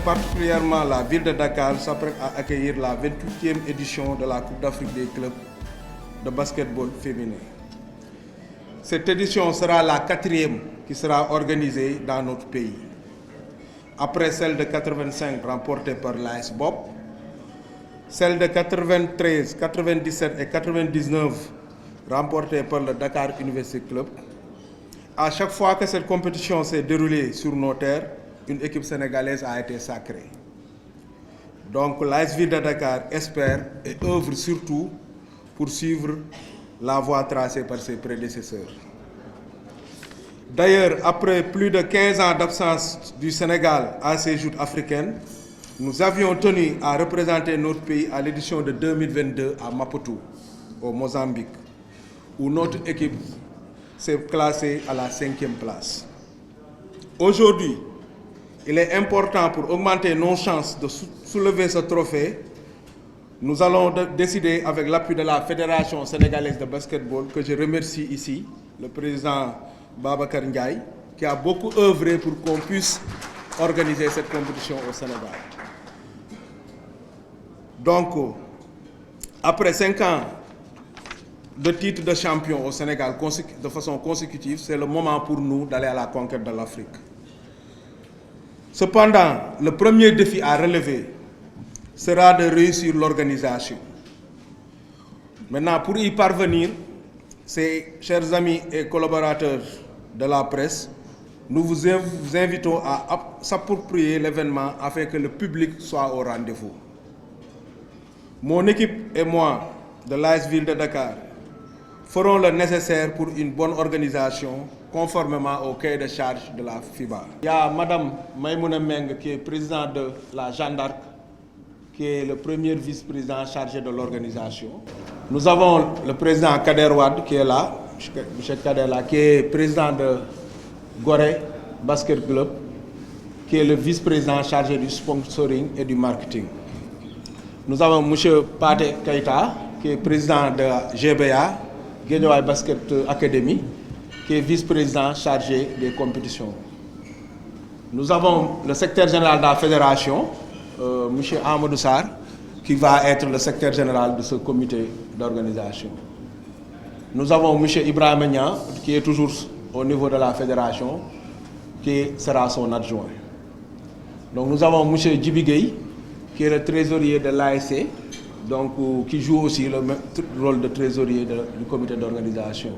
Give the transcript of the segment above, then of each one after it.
particulièrement la ville de Dakar s'apprête à accueillir la 28e édition de la Coupe d'Afrique des clubs de basketball féminin. Cette édition sera la 4e qui sera organisée dans notre pays. Après celle de 85 remportée par l'AS Bopp, celle de 93, 97 et 99 remportée par le Dakar University Club. À chaque fois que cette compétition s'est déroulée sur nos terres, une équipe sénégalaise a été sacrée. Donc l'AS Ville de Dakar espère et œuvre surtout pour suivre la voie tracée par ses prédécesseurs. D'ailleurs, après plus de 15 ans d'absence du Sénégal à ces Joutes africaines, nous avions tenu à représenter notre pays à l'édition de 2022 à Maputo, au Mozambique, où notre équipe s'est classée à la 5e place. Aujourd'hui, il est important pour augmenter nos chances de soulever ce trophée. Nous allons décider avec l'appui de la Fédération sénégalaise de basketball, que je remercie ici, le président Babacar Ndiaye, qui a beaucoup œuvré pour qu'on puisse organiser cette compétition au Sénégal. Donc, après 5 ans de titre de champion au Sénégal de façon consécutive, c'est le moment pour nous d'aller à la conquête de l'Afrique. Cependant, le premier défi à relever sera de réussir l'organisation. Maintenant, pour y parvenir, chers amis et collaborateurs de la presse, nous vous invitons à s'approprier l'événement afin que le public soit au rendez-vous. Mon équipe et moi, de l'AS Ville de Dakar, ferons le nécessaire pour une bonne organisation conformément au cahier de charge de la FIBA. Il y a Madame Maïmouna Meng qui est présidente de la Jeanne d'Arc, qui est le premier vice-président chargé de l'organisation. Nous avons le président Kader Wade qui est là, M. Kader là, qui est président de Gorée Basket Club, qui est le vice-président chargé du sponsoring et du marketing. Nous avons M. Pate Keita, qui est président de GBA, Guédiawaye Basket Academy, qui est vice-président chargé des compétitions. Nous avons le secrétaire général de la fédération, M. Amadou Sarr, qui va être le secrétaire général de ce comité d'organisation. Nous avons M. Ibrahim Niang, qui est toujours au niveau de la fédération, qui sera son adjoint. Donc nous avons M. Djibi Gueye, qui est le trésorier de l'ASC, donc qui joue aussi le rôle de trésorier du comité d'organisation.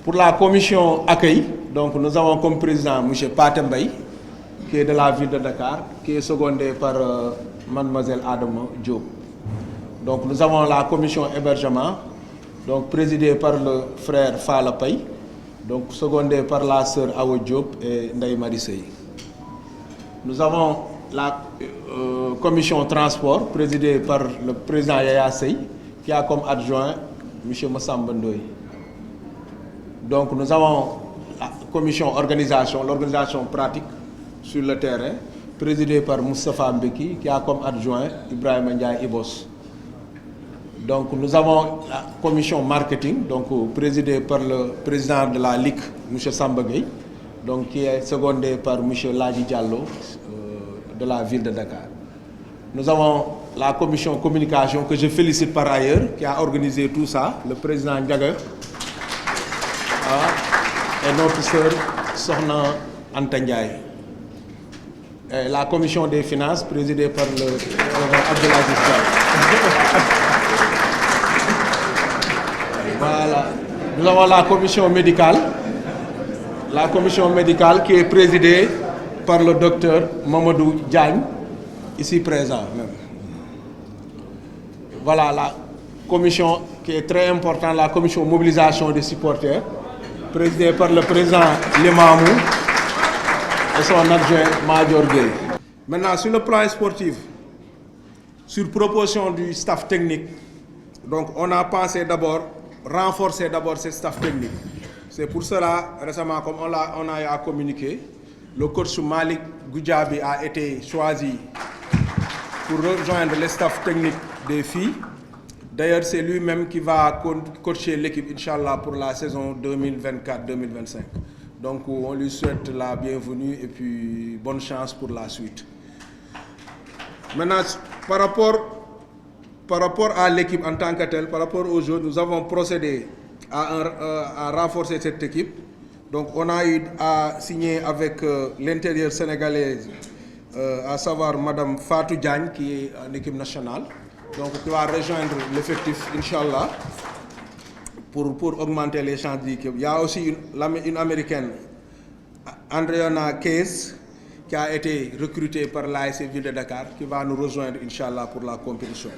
Pour la commission accueil, donc nous avons comme président M. Patembaye, qui est de la ville de Dakar, qui est secondé par mademoiselle Adama Diop. Donc nous avons la commission hébergement, donc présidée par le frère Fala Paye, donc secondé par la sœur Awa Diop et Ndaye Marissey. Nous avons la commission transport, présidée par le président Yaya Sey, qui a comme adjoint M. Massamba Ndoye. Donc nous avons la commission organisation, l'organisation pratique sur le terrain, présidée par Moustapha Mbeki, qui a comme adjoint Ibrahim Ndiaye Ibos. Donc nous avons la commission marketing, donc présidée par le président de la Ligue, M. Samba Gueye, donc qui est secondé par M. Ladji Diallo de la ville de Dakar. Nous avons la commission communication que je félicite par ailleurs, qui a organisé tout ça, le président Ndiaga et notre sœur Sohna Anta Ndiaye. Et la commission des finances présidée par le Abdelaziz Diallo. Voilà. Nous avons la commission médicale qui est présidée par le docteur Mamadou Diagne, ici présent même. Voilà la commission qui est très importante, la commission mobilisation des supporters, présidée par le président Limamou et son adjoint Major Gueye. Maintenant, sur le plan sportif, sur proposition du staff technique, donc on a pensé d'abord renforcer ce staff technique. C'est pour cela, récemment, comme on a communiqué, le coach Malik Goudjabi a été choisi pour rejoindre le staff technique des filles. D'ailleurs, c'est lui-même qui va coacher l'équipe, Inch'Allah, pour la saison 2024-2025. Donc on lui souhaite la bienvenue et puis bonne chance pour la suite. Maintenant, par rapport à l'équipe en tant que telle, par rapport aux jeux, nous avons procédé à renforcer cette équipe. Donc on a eu à signer avec l'intérieur sénégalaise, à savoir Madame Fatou Diagne, qui est en équipe nationale, donc qui va rejoindre l'effectif, Inch'Allah, pour augmenter les chances d'équipe. Il y a aussi une Américaine, Andreana Case, qui a été recrutée par l'ASC Ville de Dakar, qui va nous rejoindre, Inch'Allah, pour la compétition.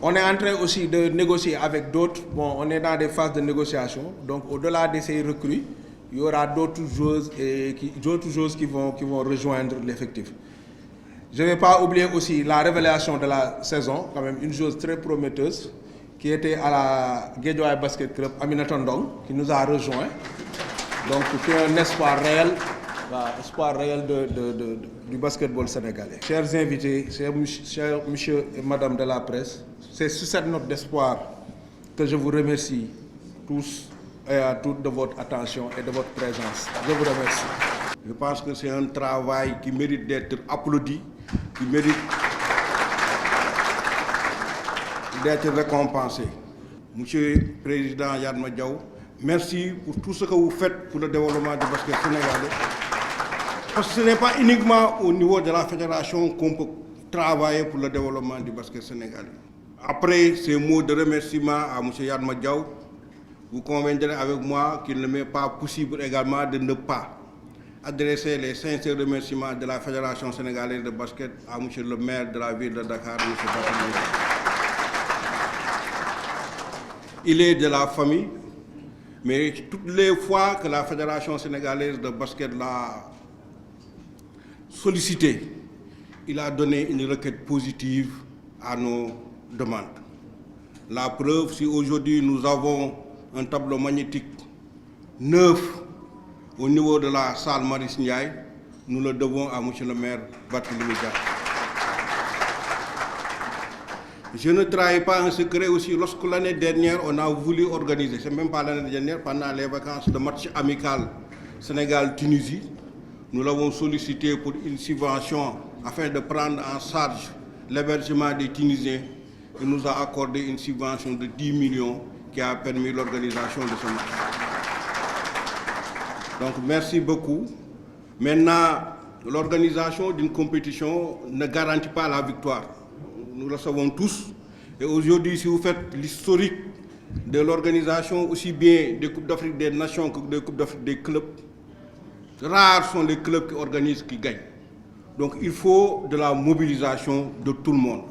On est en train aussi de négocier avec d'autres. Bon, on est dans des phases de négociation. Donc, au-delà de ces recrues, il y aura d'autres joueuses qui vont rejoindre l'effectif. Je ne vais pas oublier aussi la révélation de la saison, quand même une joueuse très prometteuse, qui était à la Guédiawaye Basket Club, Aminata Ndong, qui nous a rejoint. Donc, c'est un espoir réel du basketball sénégalais. Chers invités, chers monsieur et madame de la presse, c'est sur cette note d'espoir que je vous remercie tous et à toutes de votre attention et de votre présence. Je vous remercie. Je pense que c'est un travail qui mérite d'être applaudi, qui mérite d'être récompensé. Monsieur le Président Yadma Diaw, merci pour tout ce que vous faites pour le développement du basket sénégalais. Parce que ce n'est pas uniquement au niveau de la fédération qu'on peut travailler pour le développement du basket sénégalais. Après ces mots de remerciement à M. Yadma Diaw, vous conviendrez avec moi qu'il ne m'est pas possible également de ne pas adresser les sincères remerciements de la Fédération sénégalaise de basket à M. le maire de la ville de Dakar, M. Barthélémy. Il est de la famille, mais toutes les fois que la Fédération sénégalaise de basket l'a sollicité, il a donné une requête positive à nos demandes. La preuve, si aujourd'hui nous avons un tableau magnétique neuf au niveau de la salle Maurice Ndiaye, nous le devons à M. le maire Barthélémy Dias. Je ne trahis pas un secret aussi. Lorsque l'année dernière, on a voulu organiser, c'est même pas l'année dernière, pendant les vacances de match amical Sénégal-Tunisie, nous l'avons sollicité pour une subvention afin de prendre en charge l'hébergement des Tunisiens. Il nous a accordé une subvention de 10 millions qui a permis l'organisation de ce match. Donc merci beaucoup. Maintenant, l'organisation d'une compétition ne garantit pas la victoire. Nous le savons tous. Et aujourd'hui, si vous faites l'historique de l'organisation aussi bien des Coupes d'Afrique des Nations que des Coupes d'Afrique des clubs, rares sont les clubs qui organisent, qui gagnent. Donc il faut de la mobilisation de tout le monde.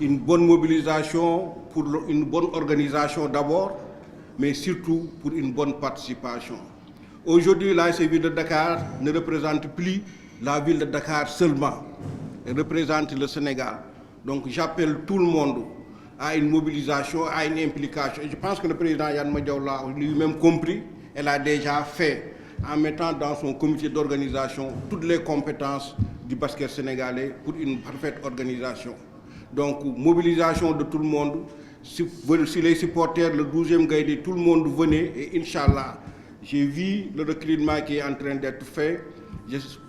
Une bonne mobilisation pour une bonne organisation d'abord, mais surtout pour une bonne participation. Aujourd'hui, l'ASC Ville de Dakar ne représente plus la ville de Dakar seulement, elle représente le Sénégal. Donc j'appelle tout le monde à une mobilisation, à une implication. Et je pense que le président Yadma Diaw l'a lui-même compris, elle a déjà fait, en mettant dans son comité d'organisation toutes les compétences du basket sénégalais pour une parfaite organisation. Donc mobilisation de tout le monde, si les supporters, le 12e Gaïdé, tout le monde venait et Inch'Allah, j'ai vu le recrutement qui est en train d'être fait.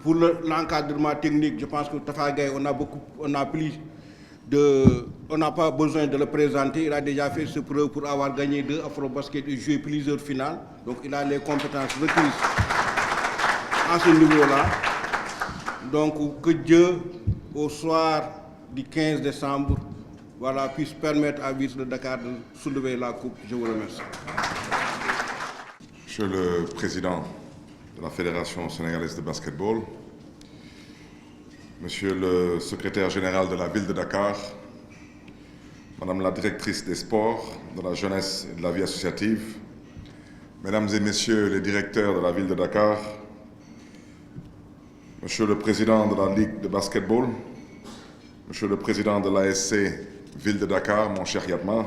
Pour l'encadrement technique, je pense que Tafa Gaye, on n'a pas besoin de le présenter. Il a déjà fait ses preuves pour avoir gagné 2 Afro-Basket et joué plusieurs finales. Donc il a les compétences requises à ce niveau-là. Donc que Dieu, au soir du 15 décembre, voilà, puisse permettre à Ville de Dakar de soulever la coupe. Je vous remercie. Monsieur le Président de la Fédération sénégalaise de basketball, Monsieur le Secrétaire général de la Ville de Dakar, Madame la Directrice des Sports, de la Jeunesse et de la Vie associative, Mesdames et Messieurs les directeurs de la Ville de Dakar, Monsieur le Président de la Ligue de basketball, Monsieur le Président de l'ASC Ville de Dakar, mon cher Yadma,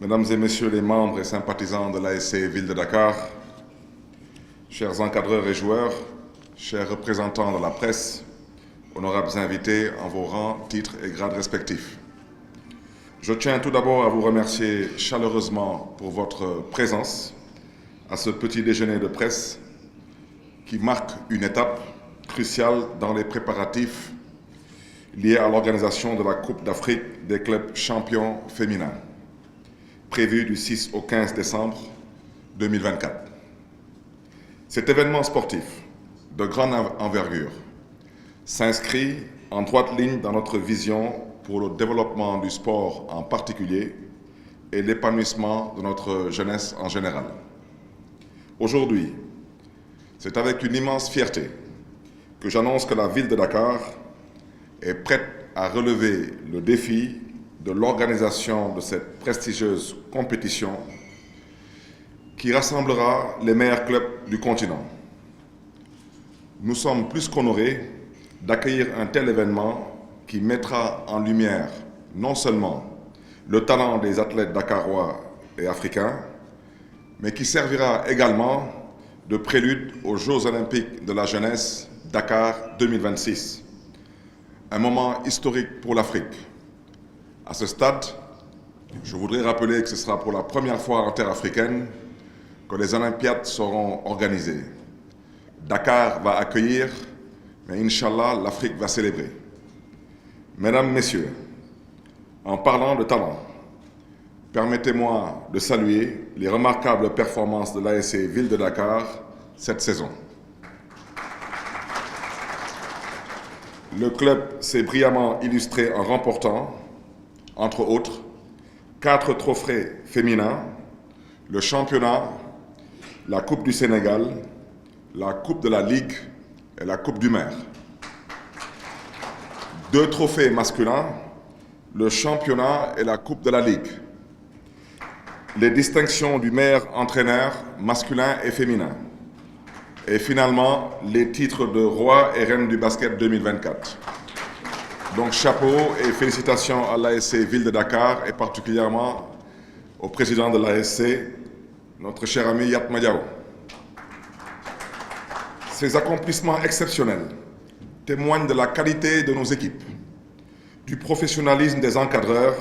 Mesdames et Messieurs les membres et sympathisants de l'ASC Ville de Dakar, chers encadreurs et joueurs, chers représentants de la presse, honorables invités en vos rangs, titres et grades respectifs. Je tiens tout d'abord à vous remercier chaleureusement pour votre présence à ce petit déjeuner de presse qui marque une étape cruciale dans les préparatifs liés à l'organisation de la Coupe d'Afrique des clubs champions féminins, prévue du 6 au 15 décembre 2024. Cet événement sportif de grande envergure s'inscrit en droite ligne dans notre vision pour le développement du sport en particulier et l'épanouissement de notre jeunesse en général. Aujourd'hui, c'est avec une immense fierté que j'annonce que la ville de Dakar est prête à relever le défi de l'organisation de cette prestigieuse compétition qui rassemblera les meilleurs clubs du continent. Nous sommes plus qu'honorés d'accueillir un tel événement qui mettra en lumière non seulement le talent des athlètes dakarois et africains, mais qui servira également de prélude aux Jeux olympiques de la jeunesse Dakar 2026. Un moment historique pour l'Afrique. À ce stade, je voudrais rappeler que ce sera pour la première fois en terre africaine que les Olympiades seront organisées. Dakar va accueillir, mais Inch'Allah, l'Afrique va célébrer. Mesdames, Messieurs, en parlant de talent, permettez-moi de saluer les remarquables performances de l'ASC Ville de Dakar cette saison. Le club s'est brillamment illustré en remportant, entre autres, 4 trophées féminins, le championnat, la Coupe du Sénégal, la Coupe de la Ligue et la Coupe du Maire. 2 trophées masculins, le championnat et la Coupe de la Ligue. Les distinctions du meilleur entraîneur masculin et féminin. Et finalement, les titres de roi et reine du basket 2024. Donc chapeau et félicitations à l'ASC Ville de Dakar et particulièrement au président de l'ASC, notre cher ami Yatma Diaw. Ces accomplissements exceptionnels témoignent de la qualité de nos équipes, du professionnalisme des encadreurs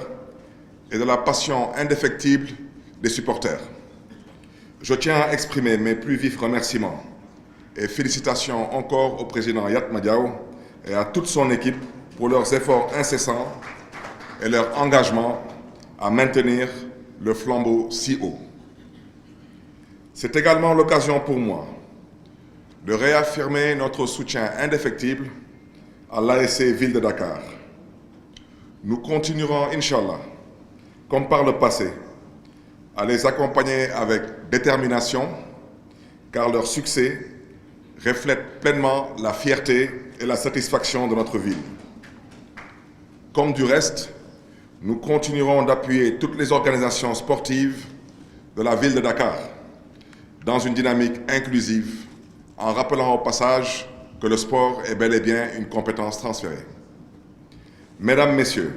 et de la passion indéfectible des supporters. Je tiens à exprimer mes plus vifs remerciements et félicitations encore au président Yatma Diaw et à toute son équipe pour leurs efforts incessants et leur engagement à maintenir le flambeau si haut. C'est également l'occasion pour moi de réaffirmer notre soutien indéfectible à l'ASC Ville de Dakar. Nous continuerons, Inch'Allah, comme par le passé, à les accompagner avec détermination, car leur succès reflète pleinement la fierté et la satisfaction de notre ville. Comme du reste, nous continuerons d'appuyer toutes les organisations sportives de la ville de Dakar dans une dynamique inclusive, en rappelant au passage que le sport est bel et bien une compétence transférée. Mesdames, Messieurs,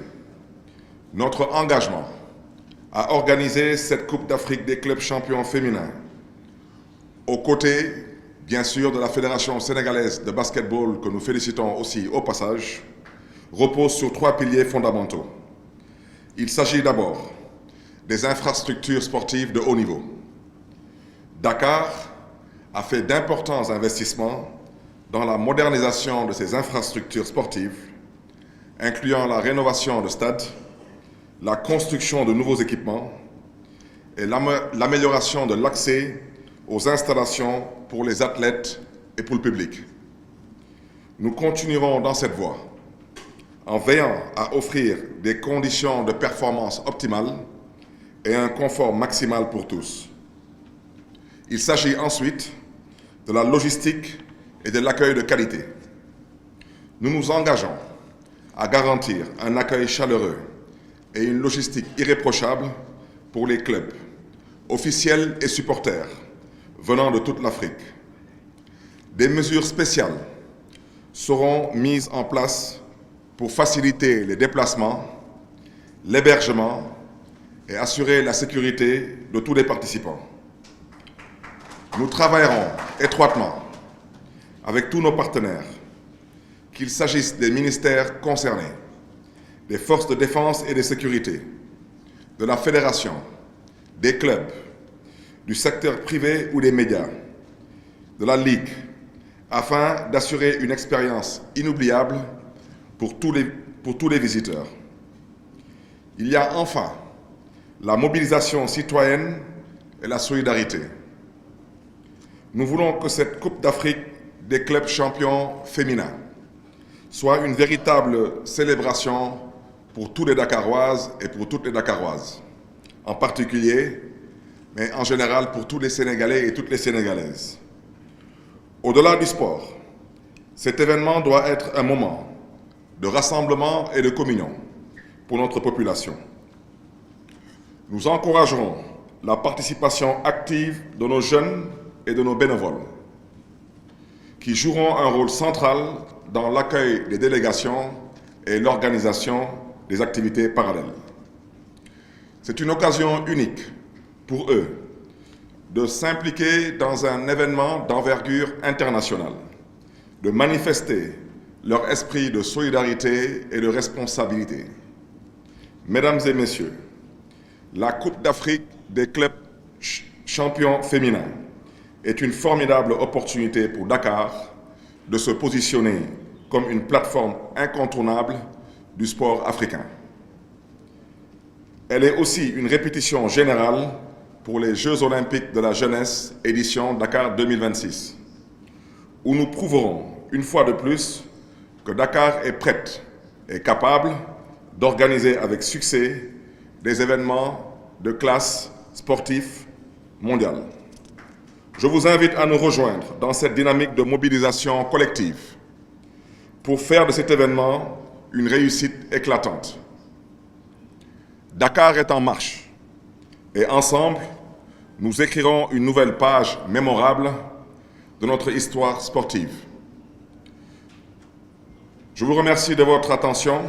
notre engagement à organiser cette Coupe d'Afrique des clubs champions féminins, aux côtés, bien sûr, de la Fédération sénégalaise de basketball, que nous félicitons aussi au passage, repose sur 3 piliers fondamentaux. Il s'agit d'abord des infrastructures sportives de haut niveau. Dakar a fait d'importants investissements dans la modernisation de ses infrastructures sportives, incluant la rénovation de stades, la construction de nouveaux équipements et l'amélioration de l'accès aux installations pour les athlètes et pour le public. Nous continuerons dans cette voie en veillant à offrir des conditions de performance optimales et un confort maximal pour tous. Il s'agit ensuite de la logistique et de l'accueil de qualité. Nous nous engageons à garantir un accueil chaleureux et une logistique irréprochable pour les clubs, officiels et supporters venant de toute l'Afrique. Des mesures spéciales seront mises en place pour faciliter les déplacements, l'hébergement et assurer la sécurité de tous les participants. Nous travaillerons étroitement avec tous nos partenaires, qu'il s'agisse des ministères concernés, des forces de défense et de sécurité, de la fédération, des clubs, du secteur privé ou des médias, de la Ligue, afin d'assurer une expérience inoubliable pour tous les visiteurs. Il y a enfin la mobilisation citoyenne et la solidarité. Nous voulons que cette Coupe d'Afrique des clubs champions féminins soit une véritable célébration pour tous les Dakaroises et pour toutes les Dakaroises, en particulier, mais en général pour tous les Sénégalais et toutes les Sénégalaises. Au-delà du sport, cet événement doit être un moment de rassemblement et de communion pour notre population. Nous encouragerons la participation active de nos jeunes et de nos bénévoles, qui joueront un rôle central dans l'accueil des délégations et l'organisation des activités parallèles. C'est une occasion unique pour eux de s'impliquer dans un événement d'envergure internationale, de manifester leur esprit de solidarité et de responsabilité. Mesdames et messieurs, la Coupe d'Afrique des clubs champions féminins est une formidable opportunité pour Dakar de se positionner comme une plateforme incontournable du sport africain. Elle est aussi une répétition générale pour les Jeux olympiques de la jeunesse édition Dakar 2026, où nous prouverons une fois de plus que Dakar est prête et capable d'organiser avec succès des événements de classe sportive mondiale. Je vous invite à nous rejoindre dans cette dynamique de mobilisation collective pour faire de cet événement une réussite éclatante. Dakar est en marche et ensemble, nous écrirons une nouvelle page mémorable de notre histoire sportive. Je vous remercie de votre attention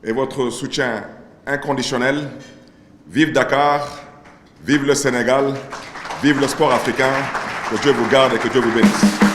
et votre soutien inconditionnel. Vive Dakar, vive le Sénégal, vive le sport africain, que Dieu vous garde et que Dieu vous bénisse.